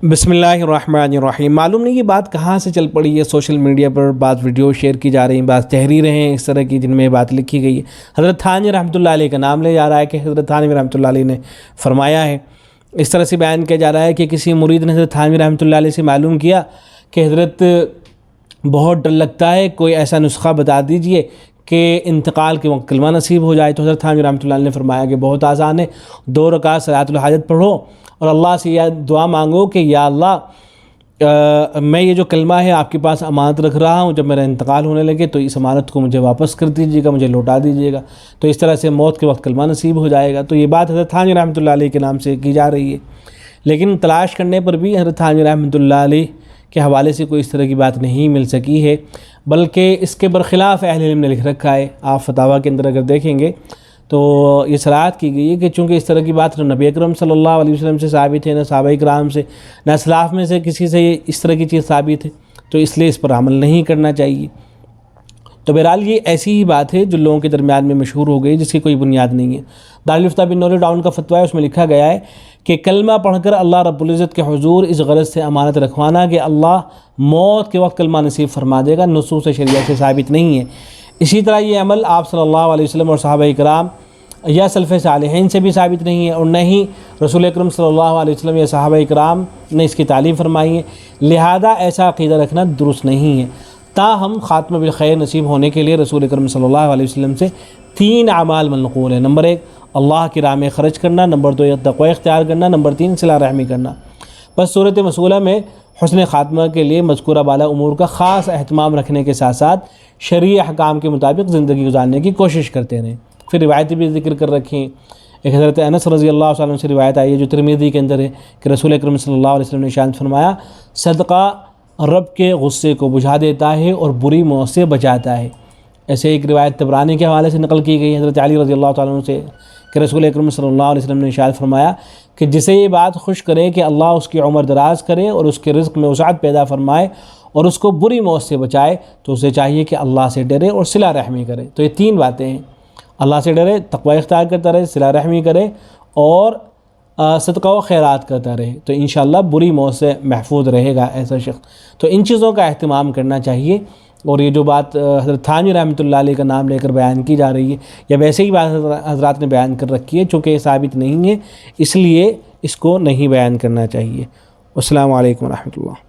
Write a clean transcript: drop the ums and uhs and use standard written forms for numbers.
بسم اللہ الرحمن الرحیم۔ معلوم نہیں یہ بات کہاں سے چل پڑی ہے، سوشل میڈیا پر بعض ویڈیو شیئر کی جا رہی ہیں، بعض تحریریں ہیں اس طرح کی جن میں بات لکھی گئی ہے۔ حضرت تھانوی رحمۃ اللہ علیہ کا نام لے جا رہا ہے کہ حضرت تھانوی رحمۃ اللہ علیہ نے فرمایا ہے۔ اس طرح سے بیان کیا جا رہا ہے کہ کسی مرید نے حضرت تھانوی رحمۃ اللہ علیہ سے معلوم کیا کہ حضرت بہت ڈر لگتا ہے، کوئی ایسا نسخہ بتا دیجئے کہ انتقال کے وقت کلمہ نصیب ہو جائے۔ تو حضرت تھانوی رحمۃ اللہ علیہ نے فرمایا کہ بہت آسان ہے، 2 رکعت صلاۃ الحاجت پڑھو اور اللہ سے یہ دعا مانگو کہ یا اللہ میں یہ جو کلمہ ہے آپ کے پاس امانت رکھ رہا ہوں، جب میرا انتقال ہونے لگے تو اس امانت کو مجھے واپس کر دیجیے گا، مجھے لوٹا دیجیے گا، تو اس طرح سے موت کے وقت کلمہ نصیب ہو جائے گا۔ تو یہ بات حضرت تھانوی رحمۃ اللہ علیہ کے نام سے کی جا رہی ہے، لیکن تلاش کرنے پر بھی حضرت تھانوی رحمۃ اللہ علیہ کے حوالے سے کوئی اس طرح کی بات نہیں مل سکی ہے، بلکہ اس کے برخلاف اہل علم نے لکھ رکھا ہے۔ آپ فتاویٰ کے اندر اگر دیکھیں گے تو یہ صراحت کی گئی ہے کہ چونکہ اس طرح کی بات نہ نبی اکرم صلی اللہ علیہ وسلم سے ثابت ہے، نہ صحابہ کرام سے، نہ اسلاف میں سے کسی سے اس طرح کی چیز ثابت ہے، تو اس لیے اس پر عمل نہیں کرنا چاہیے۔ تو بہرحال یہ ایسی ہی بات ہے جو لوگوں کے درمیان میں مشہور ہو گئی، جس کی کوئی بنیاد نہیں ہے۔ دارالفتہ بن نور ڈاؤن کا فتویٰ ہے، اس میں لکھا گیا ہے کہ کلمہ پڑھ کر اللہ رب العزت کے حضور اس غرض سے امانت رکھوانا کہ اللہ موت کے وقت کلمہ نصیب فرما دے گا، نصوص شریعہ سے ثابت نہیں ہے۔ اسی طرح یہ عمل آپ صلی اللہ علیہ وسلم اور صحابہ کرام یا سلف صالحین سے بھی ثابت نہیں ہے، اور نہ ہی رسول اکرم صلی اللہ علیہ وسلم یا صحابہ کرام نے اس کی تعلیم فرمائی ہے، لہذا ایسا عقیدہ رکھنا درست نہیں ہے۔ تاہم خاتمہ بالخیر نصیب ہونے کے لیے رسول اکرم صلی اللہ علیہ وسلم سے 3 اعمال منقول ہیں۔ نمبر 1 اللہ کی راہ میں خرچ کرنا، نمبر 2 تقوی اختیار کرنا، نمبر 3 صلہ رحمی کرنا۔ بس صورت مسئولہ میں حسن خاتمہ کے لیے مذکورہ بالا امور کا خاص اہتمام رکھنے کے ساتھ ساتھ شرعی احکام کے مطابق زندگی گزارنے کی کوشش کرتے رہیں۔ پھر روایتیں بھی ذکر کر رکھیں۔ ایک حضرت انس رضی اللہ عنہ سے روایت آئی ہے جو ترمذی کے اندر ہے کہ رسول اکرم صلی اللہ علیہ وسلم نے ارشاد فرمایا، صدقہ رب کے غصے کو بجھا دیتا ہے اور بری موت سے بچاتا ہے۔ ایسے ایک روایت طبرانی کے حوالے سے نقل کی گئی حضرت علی رضی اللہ عنہ سے کہ رسول اکرم صلی اللہ علیہ وسلم نے ارشاد فرمایا کہ جسے یہ بات خوش کرے کہ اللہ اس کی عمر دراز کرے اور اس کے رزق میں وسعت پیدا فرمائے اور اس کو بری موت سے بچائے، تو اسے چاہیے کہ اللہ سے ڈرے اور صلہ رحمی کرے۔ تو یہ 3 باتیں ہیں، اللہ سے ڈرے، تقوی اختیار کرتا رہے، صلہ رحمی کرے اور صدقہ و خیرات کرتا رہے، تو انشاءاللہ بری موت سے محفوظ رہے گا ایسا شخص۔ تو ان چیزوں کا اہتمام کرنا چاہیے۔ اور یہ جو بات حضرت تھانوی رحمۃ اللہ علیہ کا نام لے کر بیان کی جا رہی ہے، یا ویسے ہی بات حضرات نے بیان کر رکھی ہے، چونکہ یہ ثابت نہیں ہے اس لیے اس کو نہیں بیان کرنا چاہیے۔ السلام علیکم ورحمۃ اللہ۔